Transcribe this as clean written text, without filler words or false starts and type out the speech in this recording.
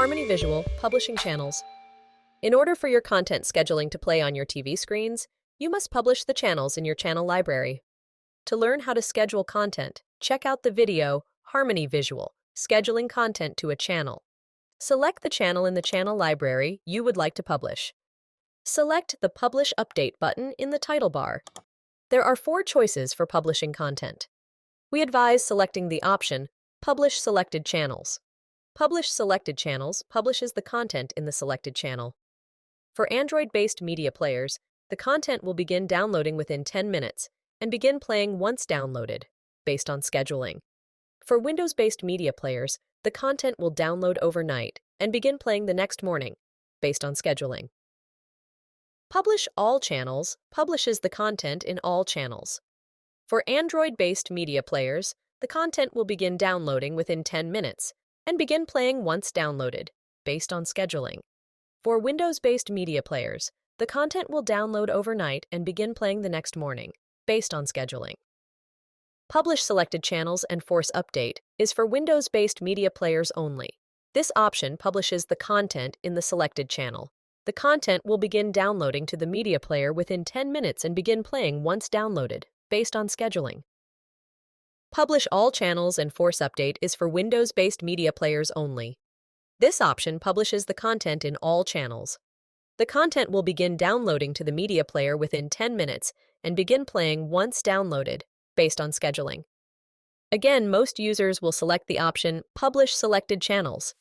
Harmony Visual, Publishing Channels. In order for your content scheduling to play on your TV screens, you must publish the channels in your channel library. To learn how to schedule content, check out the video Harmony Visual, Scheduling Content to a Channel. Select the channel in the channel library you would like to publish. Select the Publish Update button in the title bar. There are 4 choices for publishing content. We advise selecting the option Publish Selected Channels. Publish Selected Channels publishes the content in the selected channel. For Android-based media players, the content will begin downloading within 10 minutes and begin playing once downloaded, based on scheduling. For Windows-based media players, the content will download overnight and begin playing the next morning, based on scheduling. Publish All Channels publishes the content in all channels. For Android-based media players, the content will begin downloading within 10 minutes and begin playing once downloaded, based on scheduling. For Windows-based media players, the content will download overnight and begin playing the next morning, based on scheduling. Publish Selected Channels and Force Update is for Windows-based media players only. This option publishes the content in the selected channel. The content will begin downloading to the media player within 10 minutes and begin playing once downloaded, based on scheduling. Publish All Channels and Force Update is for Windows-based media players only. This option publishes the content in all channels. The content will begin downloading to the media player within 10 minutes and begin playing once downloaded, based on scheduling. Again, most users will select the option Publish Selected Channels.